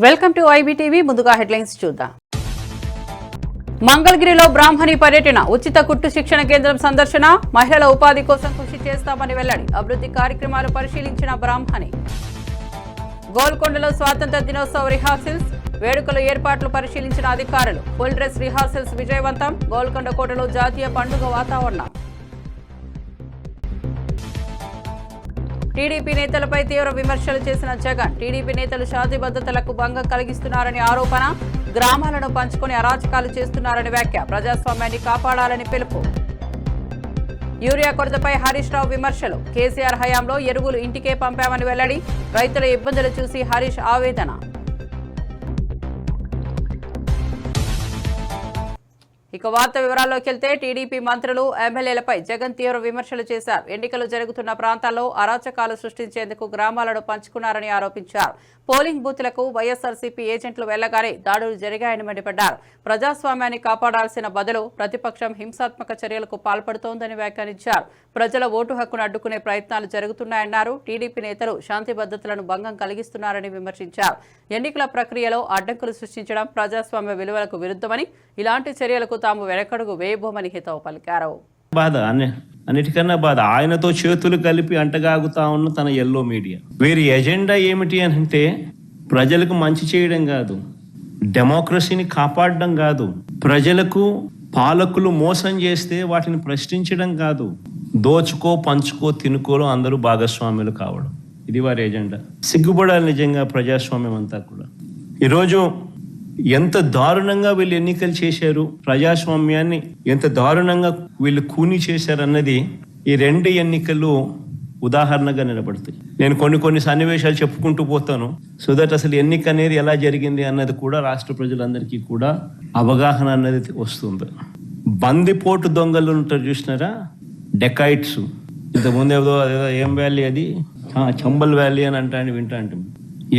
Welcome to IBTV. ముందుగా headlines చూద్దాం. మంగళగిరిలో బ్రాహ్మణి పర్యటన, ఉచిత కుట్టు శిక్షణ కేంద్రం సందర్శన, మహిళల ఉపాధి కోసం కృషి చేస్తామని వెల్లడి. అభివృద్ధి కార్యక్రమాలు పరిశీలించిన బ్రాహ్మణి. గోల్కొండలో స్వాతంత్ర దినోత్సవ రిహార్సల్స్, వేడుకల ఏర్పాట్లు పరిశీలించిన అధికారులు. ఫుల్ డ్రెస్ రిహార్సల్స్ విజయవంతం. గోల్కొండ కోటలో జాతీయ పండుగ వాతావరణం. టీడీపీ నేతలపై తీవ్ర విమర్శలు చేసిన జగన్. టీడీపీ నేతలు శాంతి భద్రతలకు భంగం కలిగిస్తున్నారని ఆరోపణ. గ్రామాలను పంచుకొని అరాచకాలు చేస్తున్నారని వ్యాఖ్య. ప్రజాస్వామ్యాన్ని కాపాడాలని పిలుపు. యూరియా కొరతపై హరీష్ రావు విమర్శలు. కేసీఆర్ హయాంలో ఎరువులు ఇంటికే పంపామని వెల్లడి. రైతుల ఇబ్బందులు చూసి హరీష్ ఆవేదన. ఇక వార్త వివరాల్లోకి వెళ్తే, టీడీపీ మంత్రులు, ఎమ్మెల్యేలపై జగన్ తీవ్ర విమర్శలు చేశారు. ఎన్నికలు జరుగుతున్న ప్రాంతాల్లో అరాచకాలు సృష్టించేందుకు గ్రామాలను పంచుకున్నారని ఆరోపించారు. పోలింగ్ బూత్లకు వైఎస్ఆర్సీపీ ఏజెంట్లు వెళ్లగానే దాడులు జరిగాయని మండిపడ్డారు. ప్రజాస్వామ్యాన్ని కాపాడాల్సిన బదులు ప్రతిపక్షం హింసాత్మక చర్యలకు పాల్పడుతోందని వ్యాఖ్యానించారు. ప్రజల ఓటు హక్కును అడ్డుకునే ప్రయత్నాలు జరుగుతున్నాయన్నారు. టీడీపీ నేతలు శాంతి భద్రతలను భంగం కలిగిస్తున్నారని విమర్శించారు. ఎన్నికల ప్రక్రియలో అడ్డంకులు సృష్టించడం ప్రజాస్వామ్య విలువలకు విరుద్ధమని, ఇలాంటి చర్యలకు తాము వెనకడుగు వేయబోమని హితవు పలికారు. అన్నిటికన్నా బాధ, ఆయనతో చేతులు కలిపి అంటగాగుతా ఉన్న తన ఎల్లో మీడియా. వీరి ఎజెండా ఏమిటి అని అంటే, ప్రజలకు మంచి చేయడం కాదు, డెమోక్రసీని కాపాడడం కాదు, ప్రజలకు పాలకులు మోసం చేస్తే వాటిని ప్రశ్నించడం కాదు, దోచుకో పంచుకో తినుకోలో అందరూ భాగస్వాములు కావడం. ఇది వారి ఎజెండా. సిగ్గుపడాలి నిజంగా ప్రజాస్వామ్యం అంతా కూడా. ఈరోజు ఎంత దారుణంగా వీళ్ళు ఎన్నికలు చేశారు, ప్రజాస్వామ్యాన్ని ఎంత దారుణంగా వీళ్ళు కూని చేశారన్నది ఈ రెండు ఎన్నికలు ఉదాహరణగా నిలబడతాయి. నేను కొన్ని సన్నివేశాలు చెప్పుకుంటూ పోతాను, సో దట్ అసలు ఎన్నిక అనేది ఎలా జరిగింది అన్నది కూడా రాష్ట్ర ప్రజలందరికీ కూడా అవగాహన అన్నది వస్తుంది. బందిపోటు దొంగలు ఉంటారు చూసినారా, డెకాయిట్స్. ఇంతకుముందు ఏదో ఏం వ్యాలీ అది, చంబల్ వ్యాలీ అని వింటా అంటే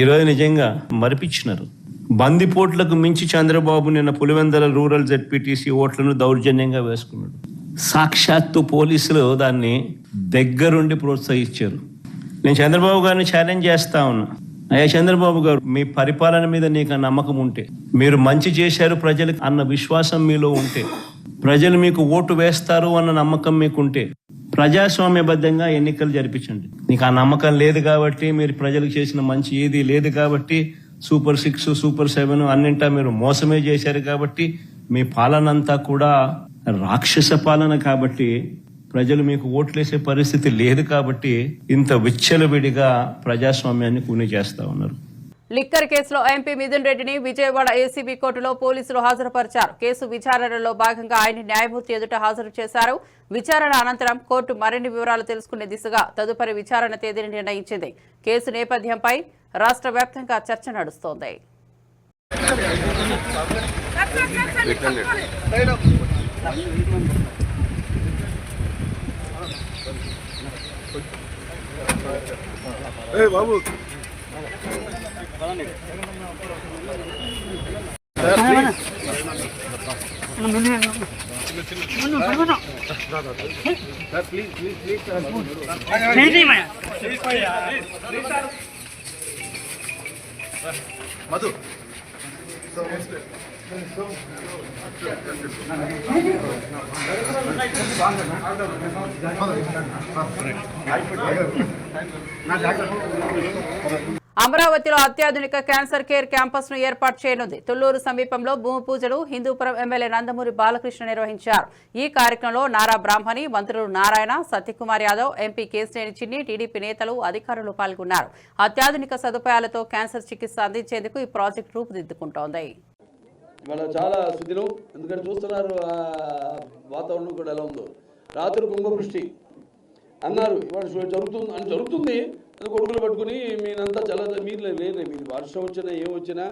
ఈరోజు నిజంగా మరిపించినారు. బందిపోట్లకు మించి చంద్రబాబు నిన్న పులివెందుల రూరల్ జెడ్పీటీసీ ఓట్లను దౌర్జన్యంగా వేసుకున్నాడు. సాక్షాత్తు పోలీసులు దాన్ని దగ్గరుండి ప్రోత్సహించారు. నేను చంద్రబాబు గారిని ఛాలెంజ్ చేస్తా ఉన్నా, అయ్యా చంద్రబాబు గారు, మీ పరిపాలన మీద నీకు నమ్మకం ఉంటే, మీరు మంచి చేశారు ప్రజలకు అన్న విశ్వాసం మీలో ఉంటే, ప్రజలు మీకు ఓటు వేస్తారు అన్న నమ్మకం మీకుంటే, ప్రజాస్వామ్యబద్ధంగా ఎన్నికలు జరిపించండి. నీకు ఆ నమ్మకం లేదు కాబట్టి, మీరు ప్రజలకు చేసిన మంచి ఏది లేదు కాబట్టి, సూపర్ 6, సూపర్ 7 అన్నింటా మీరు మోసమే చేశారు కాబట్టి, మీ పాలన అంతా కూడా రాక్షస పాలన కాబట్టి, ప్రజలు మీకు ఓట్లేసే పరిస్థితి లేదు కాబట్టి ఇంత విచ్చలవిడిగా ప్రజాస్వామ్యాన్ని కూని చేస్తా ఉన్నారు. లిక్కర్ కేసులో ఎంపీ మిథున్ రెడ్డిని విజయవాడ ఏసీబీ కోర్టులో పోలీసులు హాజరుపరిచారు. కేసు విచారణలో భాగంగా ఆయన న్యాయమూర్తి ఎదుట హాజరు చేశారు. విచారణ అనంతరం కోర్టు మరిన్ని వివరాలు తెలుసుకునే దిశగా తదుపరి విచారణ తేదీని నిర్ణయించింది. కేసు నేపథ్యంపై రాష్ట్ర వ్యాప్తంగా చర్చ నడుస్తోంది. మధు అమరావతిలో అత్యాధునిక క్యాన్సర్ కేర్ క్యాంపస్ ను ఏర్పాటు చేయనుంది. తుళ్లూరు సమీపంలో భూమి పూజలు హిందూపురం ఎమ్మెల్యే నందమూరి బాలకృష్ణ నిర్వహించారు. ఈ కార్యక్రమంలో నారా బ్రాహ్మణి, మంత్రులు నారాయణ, సత్యకుమార్ యాదవ్, ఎంపీ కేశినేని చిన్ని, టీడీపీ నేతలు, అధికారులు పాల్గొన్నారు. అత్యాధునిక సదుపాయాలతో క్యాన్సర్ చికిత్స అందించేందుకు ఈ ప్రాజెక్టు రూపుదిద్దుకుంటోంది. ఇవాళ చాలా సుదినం, ఎందుకంటే చూస్తున్నారు వాతావరణం కూడా ఎలా ఉందో. రాత్రి కుంభవృష్టి అన్నారు, ఇవాళ జరుగుతుంది అని కొడుకులు పట్టుకుని మీరంతా చాలా మీరు లేదు, మీరు వర్షం వచ్చినా ఏమొచ్చినా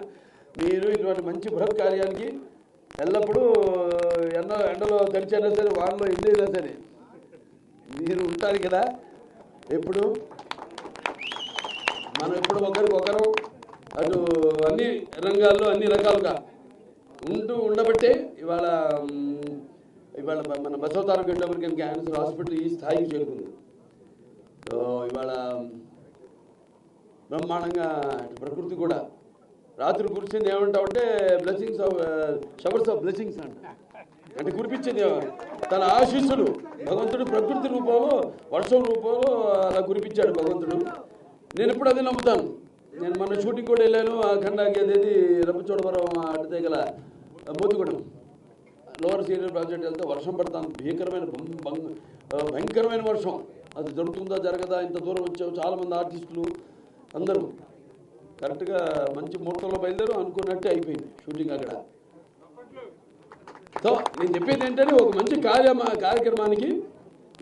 మీరు ఇటువంటి మంచి బృహత్ కార్యానికి ఎల్లప్పుడూ ఎండలో తడిచైనా సరే, వానలో ఎండైనా సరే మీరు ఉంటారు కదా. ఎప్పుడు మనం ఎప్పుడు ఒకరికొకరు అటు అన్ని రంగాల్లో అన్ని రకాలుగా ఉండబట్టే ఇవాళ మన బసవతారక అమెరికన్ క్యాన్సర్ హాస్పిటల్ ఈ స్థాయికి చేరుకుంది. సో ఇవాళ బ్రహ్మాండంగా ప్రకృతి కూడా రాత్రి కురిసింది ఏమంటావు అంటే blessings of showers of blessings అంటే కురిపించేది తన ఆశీస్సులు భగవంతుడు ప్రకృతి రూపంలో వర్షం రూపంలో అలా కురిపించాడు భగవంతుడు. నేను ఇప్పుడు అదే నమ్ముతాను. నేను మొన్న షూటింగ్ కూడా వెళ్ళాను. ఆ ఖండాకి అదేది రంపచోడవరం అడ్డతే గల మోతిగూడెం లోవర్ సీనియర్ ప్రాజెక్ట్ వెళ్తే వర్షం పడతాను, భయంకరమైన వర్షం. అది జరుగుతుందా జరగదా, ఇంత దూరం వచ్చావు, చాలామంది ఆర్టిస్టులు అందరూ కరెక్ట్గా మంచి ముహూర్తంలో బయలుదేరు అనుకున్నట్టే అయిపోయింది షూటింగ్ అక్కడ. సో నేను చెప్పేది ఏంటంటే ఒక మంచి కార్యక్రమానికి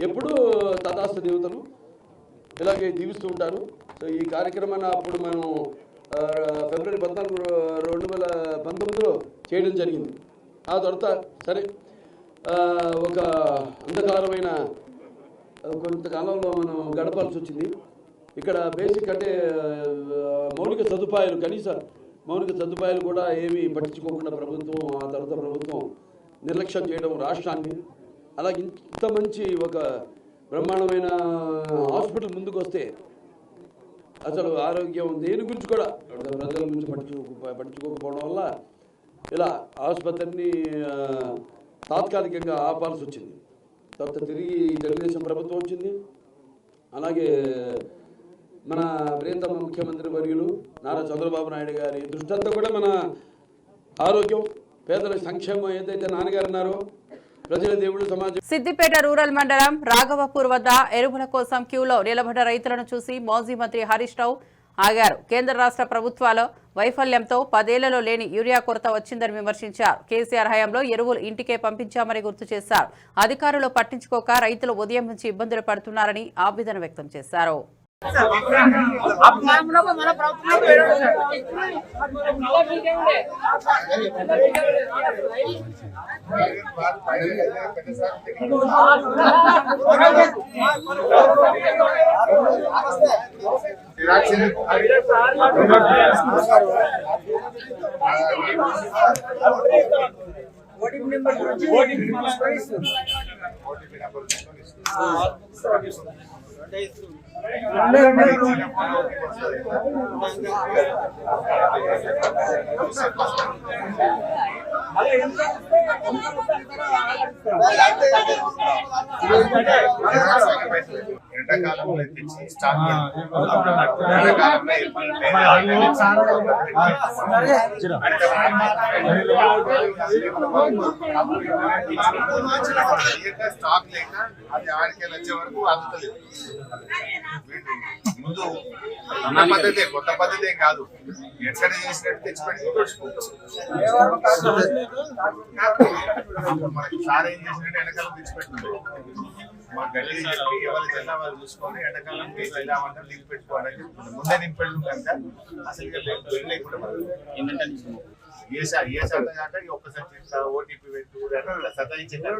ఎప్పుడూ తథాస్తు దేవతలు ఇలాగే జీవిస్తూ ఉంటారు. సో ఈ కార్యక్రమాన్ని అప్పుడు మనం ఫిబ్రవరి 14, 2019లో చేయడం జరిగింది. ఆ తర్వాత సరే ఒక అంధకారమైన కొంతకాలంలో మనం గడపాల్సి వచ్చింది. ఇక్కడ బేసిక్ అంటే మౌలిక సదుపాయాలు, కనీస మౌలిక సదుపాయాలు కూడా ఏమీ పట్టించుకోకుండా ప్రభుత్వం, ఆ తర్వాత ప్రభుత్వం నిర్లక్ష్యం చేయడం రాష్ట్రాన్ని. అలాగే ఇంత మంచి ఒక బ్రహ్మాండమైన హాస్పిటల్ ముందుకు వస్తే అసలు ఆరోగ్యం దేని గురించి కూడా ప్రజల గురించి పట్టించుకోకపోవడం వల్ల ఇలా ఆసుపత్రిని తాత్కాలికంగా ఆపాల్సి వచ్చింది. తర్వాత తిరిగి తెలుగుదేశం ప్రభుత్వం వచ్చింది. అలాగే మన ప్రియతమ ముఖ్యమంత్రి వర్యులు నారా చంద్రబాబు నాయుడు గారి దృష్టంతా కూడా మన ఆరోగ్యం, పేదల సంక్షేమం ఏదైతే నాన్నగారు అన్నారో ప్రజల దేవుడు సమాజం. సిద్దిపేట రూరల్ మండలం రాఘవపూర్ వద్ద ఎరువుల కోసం క్యూలో నిలబడ్డ రైతులను చూసి మాజీ మంత్రి హరీష్ రావు ఆగారు. కేంద్ర రాష్ట్ర ప్రభుత్వాల వైఫల్యంతో 10 ఏళ్లలో లేని యూరియా కొరత వచ్చిందని విమర్శించారు. కేసీఆర్ హయాంలో ఎరువులు ఇంటికే పంపించామని గుర్తు చేశారు. అధికారులు పట్టించుకోక రైతులు ఉదయం నుంచి ఇబ్బందులు పడుతున్నారని ఆవేదన వ్యక్తం చేశారు. ఎండాకాలంలో తెచ్చి స్టాక్ స్టాక్ లేక అది ఆడికి వచ్చే వరకు అందుతలేదు. ముందు ఉన్న పద్ధతే, కొత్త పద్ధతే కాదు. ఎక్కడ చేసినట్టు తెచ్చి పెట్టుకోవచ్చు. మనకి సార్ ఏం చేసినట్టు ఎండాకాలం తెచ్చిపెట్టింది. మా గల్లీ చెప్పి ఎవరు జల్లా వాళ్ళు చూసుకొని ఎండాకాలం వెళ్ళామంటే లింక్ పెట్టుకోవాలని ముందే నింపెళ్ళు కనుక అసలు లేకుండా ఏ శాతం కాక ఒక్కసారి ఓటీపీ పెట్టు సతాయించారు.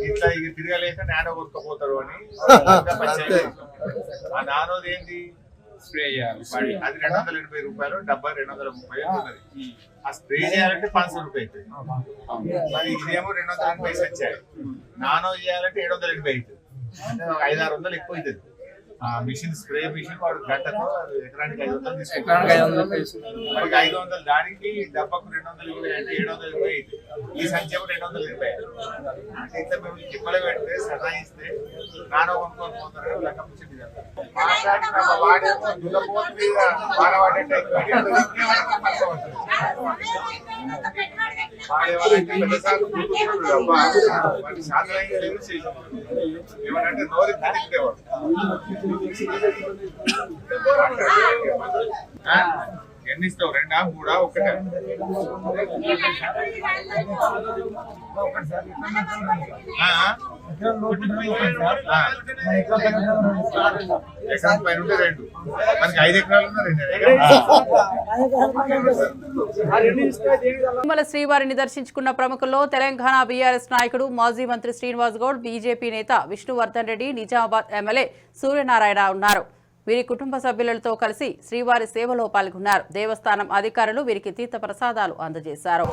ఇట్లా ఇక తిరగలేక నానో కొట్టుకుపోతారు అని ఆ నానోది ఏంటి స్ప్రే చేయాలి. అది 280 రూపాయలు, డబ్బా 230 ఉన్నది. ఆ స్ప్రే చేయాలంటే 500 రూపాయలు అవుతుంది. మరి ఇదేమో 280 వచ్చాయి. నానో చేయాలంటే 780 అవుతుంది. 500-600 ఎక్కువ అవుతుంది. ఆ మిషన్, స్ప్రే మిషన్ వాడు గంటకు ఎకరానికి 500 తీసుకుంటాడు. 500 దానికి డబ్బాకు 220 అంటే 720 అవుతుంది. ఈ సంఖ్య 220 అంటే ఇంత మేము టిప్పలు పెడితే సతాయిస్తే నానో కొనుక్కొని పోతారు. లెక్క వాడే ఏమంటే నోరు తిరిగేవాడు. ఎన్ని ఇస్తావు? 2, 3, 1? ఎకరం పైన ఉంటే 2, మనకి 5 ఎకరాలు ఉన్నా 2 తిరుమల శ్రీవారిని దర్శించుకున్న ప్రముఖుల్లో తెలంగాణ బీఆర్ఎస్ నాయకుడు మాజీ మంత్రి శ్రీనివాస్ గౌడ్, బీజేపీ నేత విష్ణువర్ధన్ రెడ్డి, నిజామాబాద్ ఎమ్మెల్యే సూర్యనారాయణ ఉన్నారు. వీరి కుటుంబ సభ్యులతో కలిసి శ్రీవారి సేవలో పాల్గొన్నారు. దేవస్థానం అధికారులు వీరికి తీర్థ ప్రసాదాలు అందజేశారు.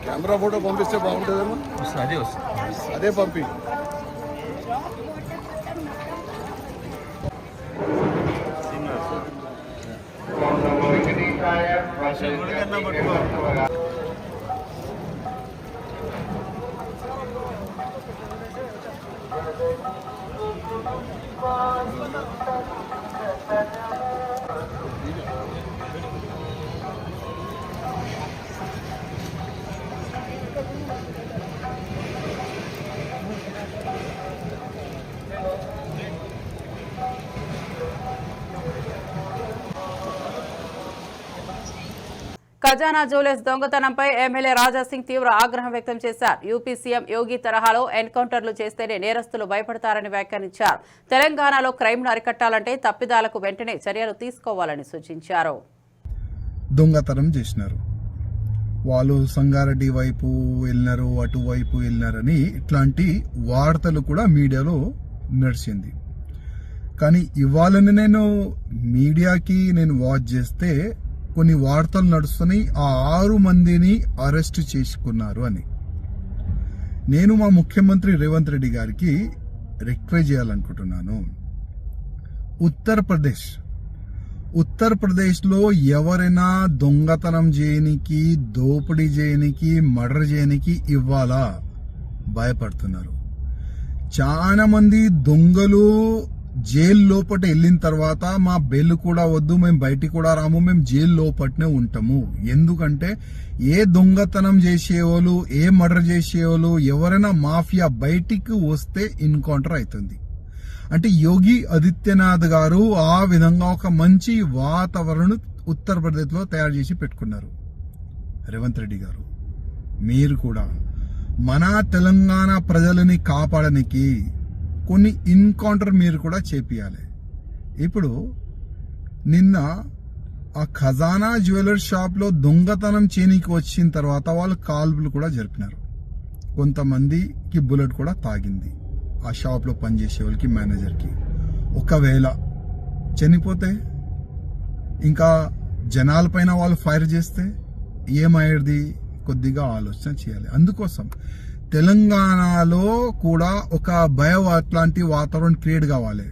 కెమెరా ఫోటో పంపిస్తే బాగుంటుందేమో. అదే వస్తుంది. అదే పంపి. ఖజానా జ్యువెలర్స్ దొంగతనంపై ఎమ్మెల్యే రాజాసింగ్ తీవ్ర ఆగ్రహం వ్యక్తం చేశారు. యూపీ సీఎం యోగి తరహాలో ఎన్కౌంటర్లు చేస్తేనే నేరస్తులు భయపడతారని వ్యాఖ్యానించారు. తెలంగాణలో క్రైమ్ను అరికట్టాలంటే తప్పిదాలకు వెంటనే చర్యలు తీసుకోవాలని సూచించారు. దొంగతనం చేసినారు, వాళ్ళు సంగారెడ్డి వైపు వెళ్ళినారు, అటువైపు వెళ్ళినారని ఇట్లాంటి వార్తలు కూడా మీడియాలో నడిచింది. కానీ ఇవాళని నేను మీడియాకి వాచ్ చేస్తే కొన్ని వార్తలు నడుస్తున్నాయి, ఆ 6 మందిని అరెస్ట్ చేసుకున్నారు అని. నేను మా ముఖ్యమంత్రి రేవంత్ రెడ్డి గారికి రిక్వెస్ట్ చేయాలనుకుంటున్నాను. ఉత్తరప్రదేశ్లో ఎవరైనా దొంగతనం చేయనికి, దోపిడీ చేయనికి, మర్డర్ చేయనికి ఇవ్వాలా భయపడుతున్నారు. చాలా మంది దొంగలు జైలు లోపట వెళ్ళిన తర్వాత మా బెయిల్ కూడా వద్దు, మేము బయటికి కూడా రాము, మేము జైలు లోపటనే ఉంటాము. ఎందుకంటే ఏ దొంగతనం చేసేవాళ్ళు, ఏ మర్డర్ చేసేవాళ్ళు, ఎవరైనా మాఫియా బయటికి వస్తే ఎన్కౌంటర్ అవుతుంది. అంటే యోగి ఆదిత్యనాథ్ గారు ఆ విధంగా ఒక మంచి వాతావరణం ఉత్తరప్రదేశ్లో తయారు చేసి పెట్టుకున్నారు. రేవంత్ రెడ్డి గారు, మీరు కూడా మన తెలంగాణ ప్రజలని కాపాడడానికి కొన్ని ఎన్కౌంటర్ మీరు కూడా చేపియాలి. ఇప్పుడు నిన్న ఆ ఖజానా జ్యువెలర్ షాప్లో దొంగతనం చేయనికి వచ్చిన తర్వాత వాళ్ళు కాల్పులు కూడా జరిపినారు. కొంతమందికి బుల్లెట్ కూడా తాగింది. ఆ షాప్లో పనిచేసే వాళ్ళకి, మేనేజర్కి. ఒకవేళ చనిపోతే, ఇంకా జనాలపైన వాళ్ళు ఫైర్ చేస్తే ఏమయ్యేది? కొద్దిగా ఆలోచన చేయాలి. అందుకోసం తెలంగాణలో కూడా ఒక భయం అట్లాంటి వాతావరణం క్రియేట్ కావాలి.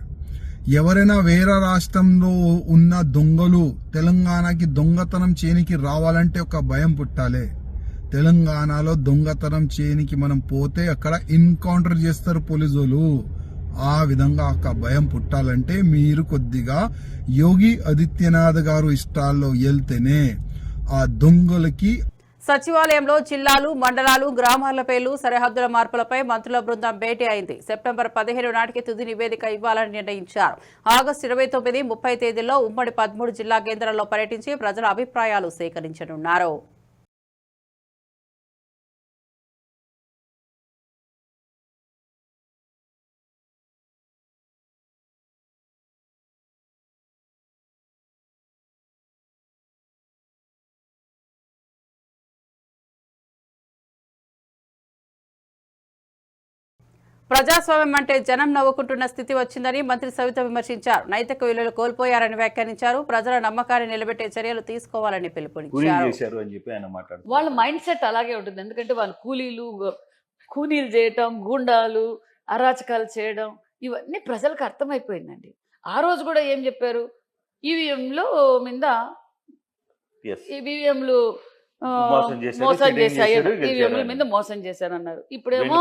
ఎవరైనా వేరే రాష్ట్రంలో ఉన్న దొంగలు తెలంగాణకి దొంగతనం చేయనికి రావాలంటే ఒక భయం పుట్టాలి. తెలంగాణలో దొంగతనం చేయనికి మనం పోతే అక్కడ ఎన్కౌంటర్ చేస్తారు పోలీసులు. ఆ విధంగా ఒక భయం పుట్టాలంటే మీరు కొద్దిగా యోగి ఆదిత్యనాథ్ గారు ఇష్టాల్లో వెళ్తేనే ఆ దొంగలకి. సచివాలయంలో జిల్లాలు, మండలాలు, గ్రామాల పేర్లు, సరిహద్దుల మార్పులపై మంత్రుల బృందం భేటీ అయింది. సెప్టెంబర్ 15 నాటికి తుది నివేదిక ఇవ్వాలని నిర్ణయించారు. ఆగస్టు 29, 30 తేదీల్లో ఉమ్మడి 13 జిల్లా కేంద్రాల్లో పర్యటించి ప్రజల అభిప్రాయాలు సేకరించనున్నారు. ప్రజాస్వామ్యం అంటే జనం నవ్వుకుంటున్న స్థితి వచ్చిందని మంత్రి సవిత విమర్శించారు. నైతిక విలువలు కోల్పోయారని వ్యాఖ్యానించారు. ప్రజల నమ్మకాన్ని నిలబెట్టే చర్యలు తీసుకోవాలని పిలుపునిచ్చారు. వాళ్ళ మైండ్ సెట్ అలాగే ఉంటుంది. ఎందుకంటే వాళ్ళు కూలీలు చేయటం, గూండాలు, అరాచకాలు చేయడం ఇవన్నీ ప్రజలకు అర్థమైపోయిందండి. ఆ రోజు కూడా ఏం చెప్పారు? ఈవీఎంలు మీద ఈవీఎంలు మోసం చేశారు, ఈవీఎంల మీద మోసం చేశారన్నారు. ఇప్పుడేమో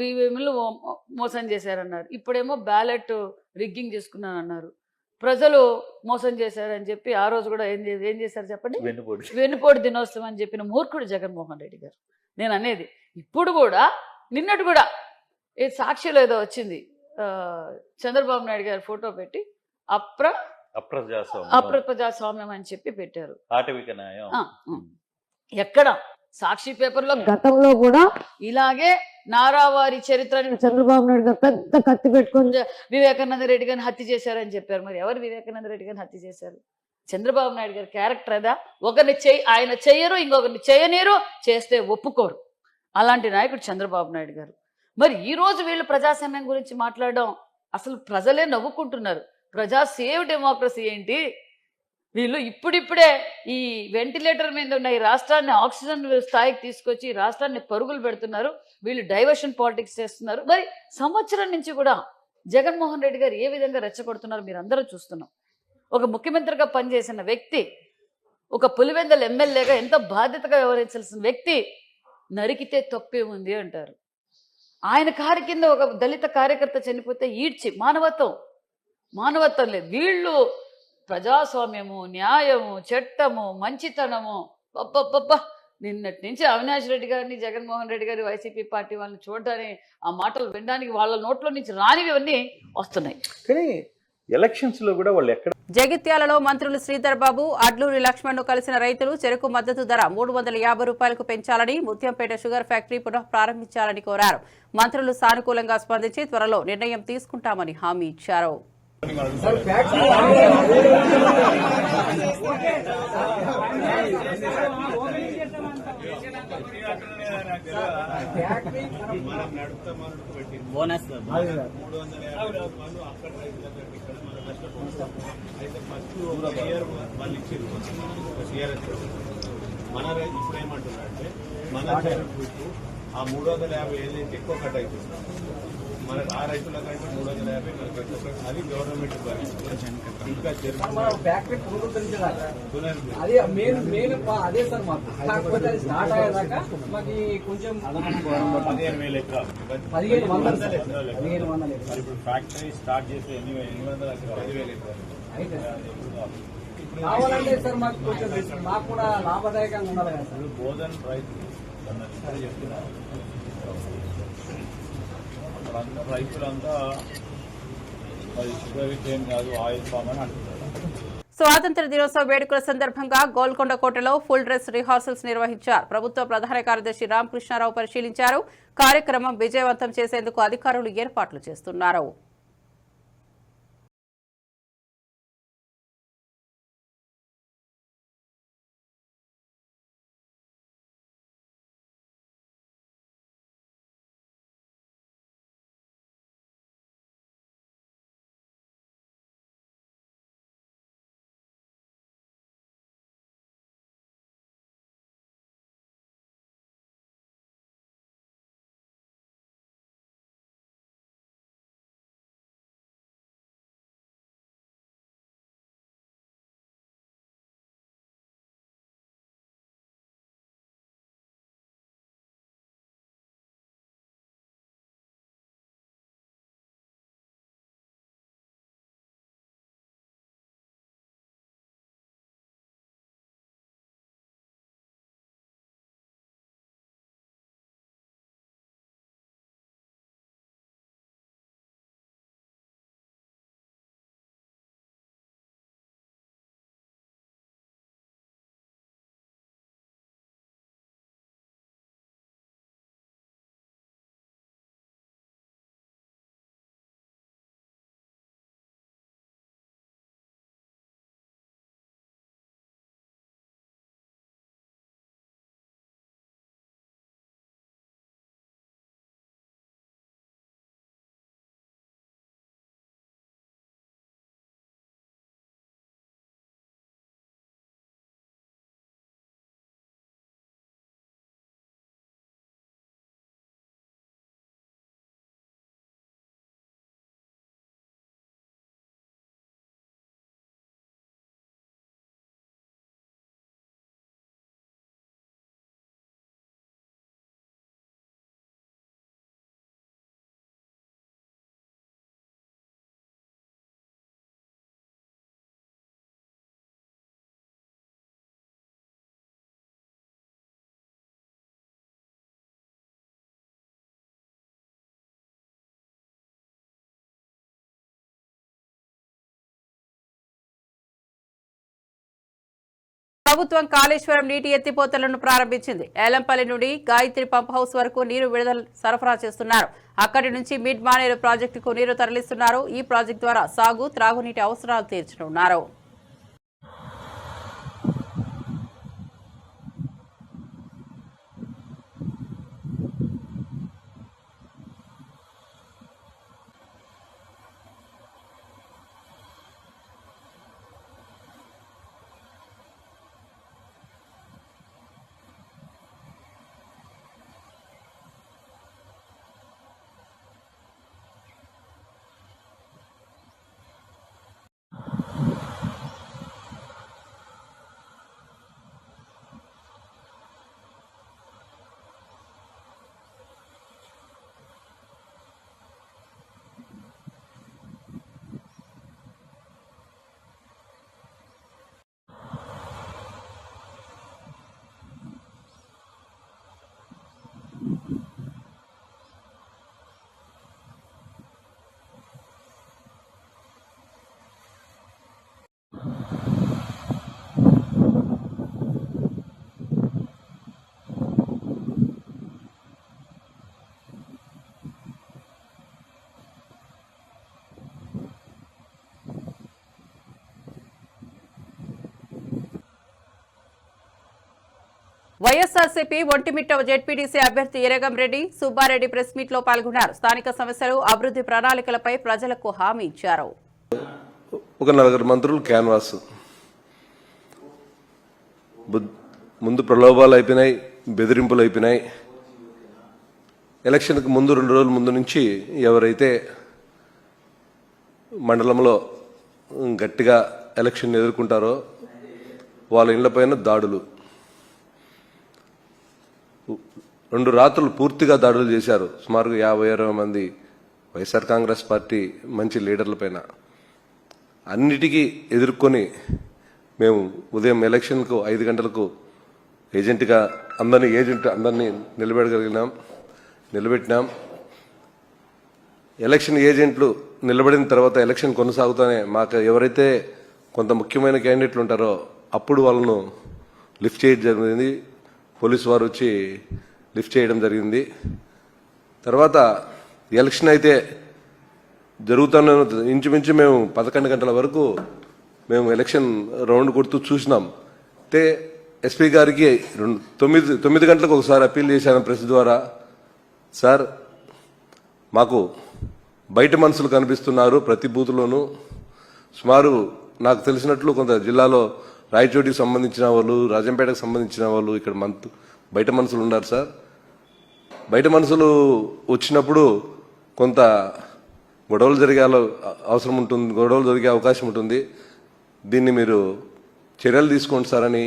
ఈవీఎంలు మోసం చేశారన్నారు. ఇప్పుడేమో బ్యాలెట్ రిగ్గింగ్ చేసుకున్నారన్నారు. ప్రజలు మోసం చేశారని చెప్పి ఆ రోజు కూడా ఏం చేశారు చెప్పండి? వెన్నుపోటు దినోత్సవం అని చెప్పిన మూర్ఖుడు జగన్మోహన్ రెడ్డి గారు. నేను అనేది ఇప్పుడు కూడా, నిన్నటి కూడా సాక్షిలో ఏదో వచ్చింది, చంద్రబాబు నాయుడు గారు ఫోటో పెట్టి అప్రజాస్వామ్యం అని చెప్పి పెట్టారు. ఎక్కడ సాక్షి పేపర్లో గతంలో కూడా ఇలాగే నారావారి చరిత్రని చంద్రబాబు నాయుడు గారు పెద్ద కత్తి పెట్టుకొని వివేకానంద రెడ్డి గారిని హత్య చేశారని చెప్పారు. మరి ఎవరు వివేకానంద రెడ్డి గారిని హత్య చేశారు? చంద్రబాబు నాయుడు గారి క్యారెక్టర్ అదా? ఒకరిని ఆయన చెయ్యరు, ఇంకొకరిని చేయనీరు, చేస్తే ఒప్పుకోరు. అలాంటి నాయకుడు చంద్రబాబు నాయుడు గారు. మరి ఈ రోజు వీళ్ళు ప్రజాస్వామ్యం గురించి మాట్లాడడం అసలు ప్రజలే నవ్వుకుంటున్నారు. ప్రజా సేవ్ డెమోక్రసీ ఏంటి? వీళ్ళు ఇప్పుడిప్పుడే ఈ వెంటిలేటర్ మీద ఉన్న ఈ రాష్ట్రాన్ని ఆక్సిజన్ స్థాయికి తీసుకొచ్చి ఈ రాష్ట్రాన్ని పరుగులు పెడుతున్నారు. వీళ్ళు డైవర్షన్ పాలిటిక్స్ చేస్తున్నారు. మరి సంవత్సరం నుంచి కూడా జగన్మోహన్ రెడ్డి గారు ఏ విధంగా రెచ్చగొడుతున్నారు మీరు అందరూ చూస్తున్నాం. ఒక ముఖ్యమంత్రిగా పనిచేసిన వ్యక్తి, ఒక పులివెందల ఎమ్మెల్యేగా ఎంతో బాధ్యతగా వ్యవహరించాల్సిన వ్యక్తి నరికితే తప్పే ఉంది అంటారు. ఆయన కారు కింద ఒక దళిత కార్యకర్త చనిపోతే ఈడ్చి మానవత్వం లేదు. వీళ్ళు ప్రజాస్వామ్యము, న్యాయము, చట్టము, మంచితనము, నిన్నటి నుంచి అవినాష్ రెడ్డి గారిని, జగన్మోహన్ రెడ్డి గారి వైసీపీ పార్టీ వాళ్ళని చూడడానికి, ఆ మాటలు వినడానికి వాళ్ళ నోట్లో నుంచి రానివన్నీ వస్తున్నాయి. కానీ ఎలక్షన్స్ లో కూడా వాళ్ళు ఎక్కడ జగిత్యాలలో మంత్రులు శ్రీధర్ బాబు, అడ్లూరి లక్ష్మణ్ ను కలిసిన రైతులు చెరకు మద్దతు ధర 350 రూపాయలకు పెంచాలని, ముత్యంపేట షుగర్ ఫ్యాక్టరీ పునః ప్రారంభించాలని కోరారు. మంత్రులు సానుకూలంగా స్పందించి త్వరలో నిర్ణయం తీసుకుంటామని హామీ ఇచ్చారు. మన రైతు ఇప్పుడు ఏమంటున్నారంటే మన ఆ 350 ఏదైతే ఎక్కువ కట్ అవుతుంది మనకు ఆ రైతుల కంటే 350 మనకు ఎక్కువ, అది గవర్నమెంట్ ఇంకా ఫ్యాక్టరీ అదే మెయిన్ అదే సార్ మాకు. కాకపోతే అది స్టార్ట్ అయ్యేదాకా మాకు కొంచెం 15,000 లెక్క 1500 ఇప్పుడు ఫ్యాక్టరీ స్టార్ట్ చేసి 800 10,000 ఎకరాలు అయితే కావాలంటే సార్ మాకు కొంచెం మాకు కూడా లాభదాయకంగా ఉండాలి కదా సార్. బోధన్ రైతు చెప్తున్నారు, రైతులంతా షుగర్ ఏం కాదు, ఆయిల్ ఫామ్ అని అంటున్నారు. స్వాతంత్ర దినోత్సవ వేడుకల సందర్భంగా గోల్కొండ కోటలో ఫుల్ డ్రెస్ రిహార్సల్స్ నిర్వహించారు. ప్రభుత్వ ప్రధాన కార్యదర్శి రామకృష్ణారావు పరిశీలించారు. కార్యక్రమం విజయవంతం చేసేందుకు అధికారులు ఏర్పాట్లు చేస్తున్నారు. ప్రభుత్వం కాళేశ్వరం నీటి ఎత్తిపోతలను ప్రారంభించింది. ఏలంపల్లి నుండి గాయత్రి పంప్ హౌస్ వరకు నీరు విడుదల సరఫరా చేస్తున్నారు. అక్కడి నుంచి మిడ్ మానేరు ప్రాజెక్టుకు నీరు తరలిస్తున్నారు. ఈ ప్రాజెక్టు ద్వారా సాగు, త్రాగునీటి అవసరాలు తీర్చనున్నారు. వైఎస్ఆర్సీపీ ఒంటిమిట్ట జెడ్పీటీసీ అభ్యర్థి ఎరగం రెడ్డి సుబ్బారెడ్డి ప్రెస్ మీట్ లో పాల్గొన్నారు. స్థానిక సమస్యలు, అభివృద్ధి ప్రణాళికలపై ప్రజలకు హామీ ఇచ్చారు. ఒక 4 మంత్రులు క్యాన్వాస్ ముందు ప్రలోభాలు అయిపోయినాయి, బెదిరింపులు అయిపోయినాయి. ఎలక్షన్కి ముందు 2 రోజుల ముందు నుంచి ఎవరైతే మండలంలో గట్టిగా ఎలక్షన్ ఎదుర్కొంటారో వాళ్ళ ఇళ్లపైన దాడులు, 2 రాత్రులు పూర్తిగా దాడులు చేశారు. సుమారుగా 50-60 మంది వైఎస్ఆర్ కాంగ్రెస్ పార్టీ మంచి లీడర్లపైన. అన్నిటికీ ఎదుర్కొని మేము ఉదయం ఎలక్షన్కు 5 గంటలకు ఏజెంట్గా అందరినీ నిలబెట్టినాం. ఎలక్షన్ ఏజెంట్లు నిలబడిన తర్వాత ఎలక్షన్ కొనసాగుతూనే మాకు ఎవరైతే కొంత ముఖ్యమైన క్యాండిడేట్లు ఉంటారో అప్పుడు వాళ్ళను లిఫ్ట్ చేయడం జరిగింది. పోలీసు వారు వచ్చి లిఫ్ట్ చేయడం జరిగింది. తర్వాత ఎలక్షన్ అయితే జరుగుతున్న ఇంచుమించు మేము 11 గంటల వరకు మేము ఎలక్షన్ రౌండ్ కొడుతూ చూసినాం. అయితే ఎస్పీ గారికి 9 గంటలకు ఒకసారి అప్పీల్ చేశాను ప్రెస్ ద్వారా. సార్, మాకు బయట మనుషులు కనిపిస్తున్నారు ప్రతి బూత్లోనూ. సుమారు నాకు తెలిసినట్లు కొంత జిల్లాలో రాయచోటికి సంబంధించిన వాళ్ళు, రాజంపేటకు సంబంధించిన వాళ్ళు ఇక్కడ బయట మనుషులు ఉన్నారు సార్. బయట మనుషులు వచ్చినప్పుడు కొంత గొడవలు జరిగే అవకాశం ఉంటుంది. దీన్ని మీరు చర్యలు తీసుకోండి సార్ అని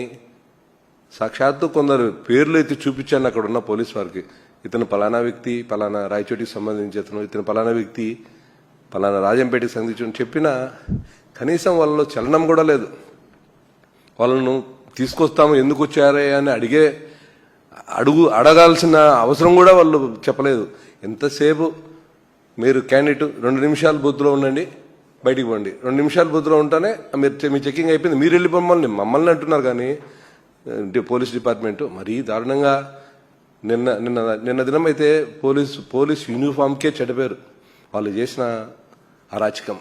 సాక్షాత్తు కొందరు పేర్లు ఎత్తి చూపించాను అక్కడ ఉన్న పోలీస్ వారికి. ఇతను పలానా వ్యక్తి, పలానా రాయచోటికి సంబంధించి ఇతను పలానా వ్యక్తి, పలానా రాజంపేటకి సంబంధించి చెప్పినా కనీసం వాళ్ళలో చలనం కూడా లేదు. వాళ్ళను తీసుకొస్తాము, ఎందుకు వచ్చారే అని అడగాల్సిన అవసరం కూడా వాళ్ళు చెప్పలేదు. ఎంతసేపు మీరు క్యాండిడేట్ 2 నిమిషాలు బూత్లో ఉండండి, బయటికి పోండి, 2 నిమిషాలు బూత్లో ఉంటానే మీ చెకింగ్ అయిపోయింది, మీరు వెళ్ళి మమ్మల్ని అంటున్నారు. కానీ పోలీస్ డిపార్ట్మెంటు మరీ దారుణంగా నిన్న దినం అయితే పోలీస్ యూనిఫామ్కే చెడ్డపేరు వాళ్ళు చేసిన అరాచకం.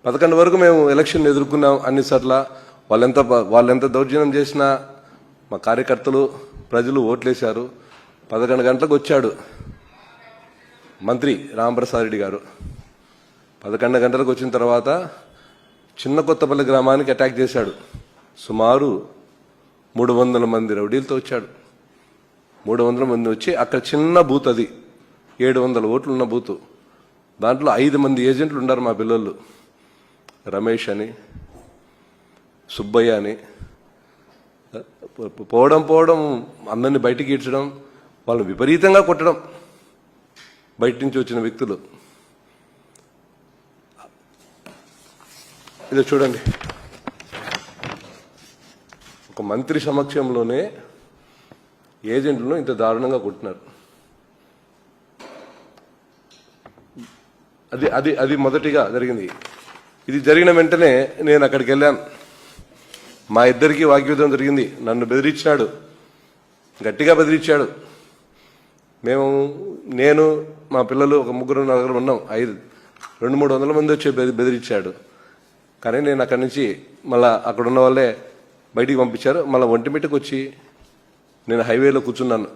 11 వరకు మేము ఎలక్షన్ ఎదుర్కొన్నాం. అన్నిసార్లు వాళ్ళెంత దౌర్జన్యం చేసినా మా కార్యకర్తలు, ప్రజలు ఓట్లేశారు. 11 గంటలకు వచ్చాడు మంత్రి రాంప్రసాద్ రెడ్డి గారు. 11 గంటలకు వచ్చిన తర్వాత చిన్న కొత్తపల్లి గ్రామానికి అటాక్ చేశాడు. సుమారు 300 మంది రౌడీలతో వచ్చాడు. 300 మంది వచ్చి అక్కడ చిన్న బూత్, అది 700 ఓట్లు ఉన్న బూత్. దాంట్లో 5 మంది ఏజెంట్లు ఉన్నారు మా పిల్లలు, రమేష్ అని, సుబ్బయ్య అని. పోవడం అందరినీ బయటికి ఈడ్చడం, వాళ్ళని విపరీతంగా కొట్టడం బయట నుంచి వచ్చిన వ్యక్తులు. ఇది చూడండి, ఒక మంత్రి సమక్షంలోనే ఏజెంట్లను ఇంత దారుణంగా కొట్టినారు. అది మొదటిగా జరిగింది. ఇది జరిగిన వెంటనే నేను అక్కడికి వెళ్ళాను. మా ఇద్దరికి వాగ్యుద్ధం జరిగింది. నన్ను బెదిరించాడు, గట్టిగా బెదిరించాడు. నేను మా పిల్లలు ఒక 3-4 ఉన్నాం, 200-300 మంది వచ్చి బెదిరించాడు. కానీ నేను అక్కడి నుంచి మళ్ళీ అక్కడ ఉన్న వాళ్ళే బయటికి పంపించారు. మళ్ళీ ఒంటిమిట్టకు వచ్చి నేను హైవేలో కూర్చున్నాను.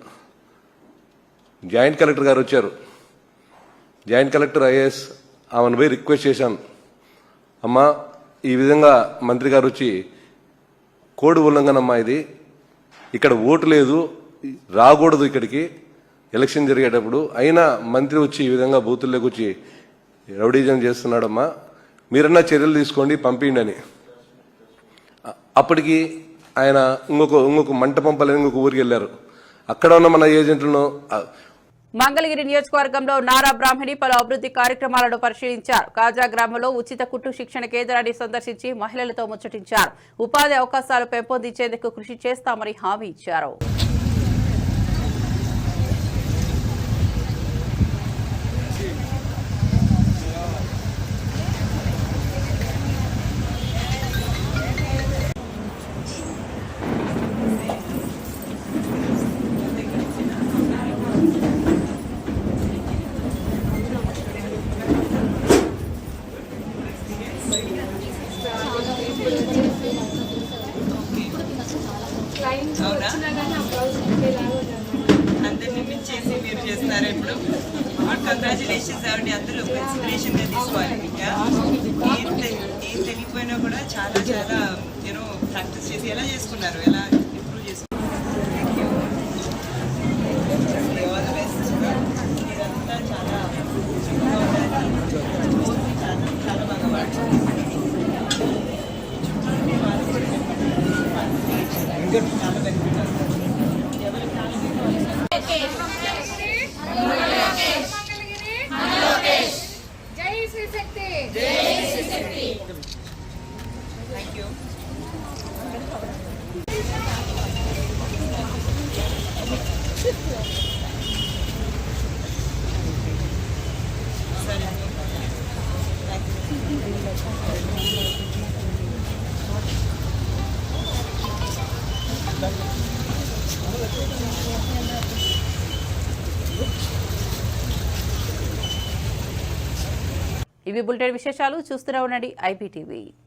జాయింట్ కలెక్టర్ గారు వచ్చారు. జాయింట్ కలెక్టర్ ఐఏఎస్ ఆమెను పోయి రిక్వెస్ట్ చేశాను, అమ్మా ఈ విధంగా మంత్రి గారు వచ్చి కోడ్ ఉల్లంఘన అమ్మా, ఇది ఇక్కడ ఓటు లేదు, రాకూడదు ఇక్కడికి ఎలక్షన్ జరిగేటప్పుడు, అయినా మంత్రి వచ్చి ఈ విధంగా బూతుల్లోకి వచ్చి రౌడీజం చేస్తున్నాడమ్మా, మీరన్నా చర్యలు తీసుకోండి పంపిండి అని. అప్పటికి ఆయన ఇంకొక మంట పంపలేని ఇంకొక ఊరికి వెళ్ళారు. అక్కడ ఉన్న మన ఏజెంట్లను మంగళగిరి నియోజకవర్గంలో నారా బ్రాహ్మణి పలు అభివృద్ధి కార్యక్రమాలను పరిశీలించారు. కాజా గ్రామంలో ఉచిత కుట్టు శిక్షణ కేంద్రాన్ని సందర్శించి మహిళలతో ముచ్చటించారు. ఉపాధి అవకాశాలు పెంపొందించేందుకు కృషి చేస్తామని హామీ ఇచ్చారు. అందరినీ మించేసి మీరు చేస్తున్నారు. ఇప్పుడు కంగ్రాచులేషన్స్ అండి. అందరూ కన్సిడరేషన్ గా తీసుకోవాలి. ఏం తెలియకపోయినా కూడా చాలా యూనో ప్రాక్టీస్ చేసి ఎలా చేసుకున్నారు, ఎలా ఇంప్రూవ్ చేసుకున్నారు. All the best. ఇదంతా చాలా చాలా బాగా వాడుతుంది. చాలా బెనిఫిట్ అవుతుంది. Thank you. ఇవి బులెటిన్ విశేషాలు. చూస్తూనే ఉండండి IPTV.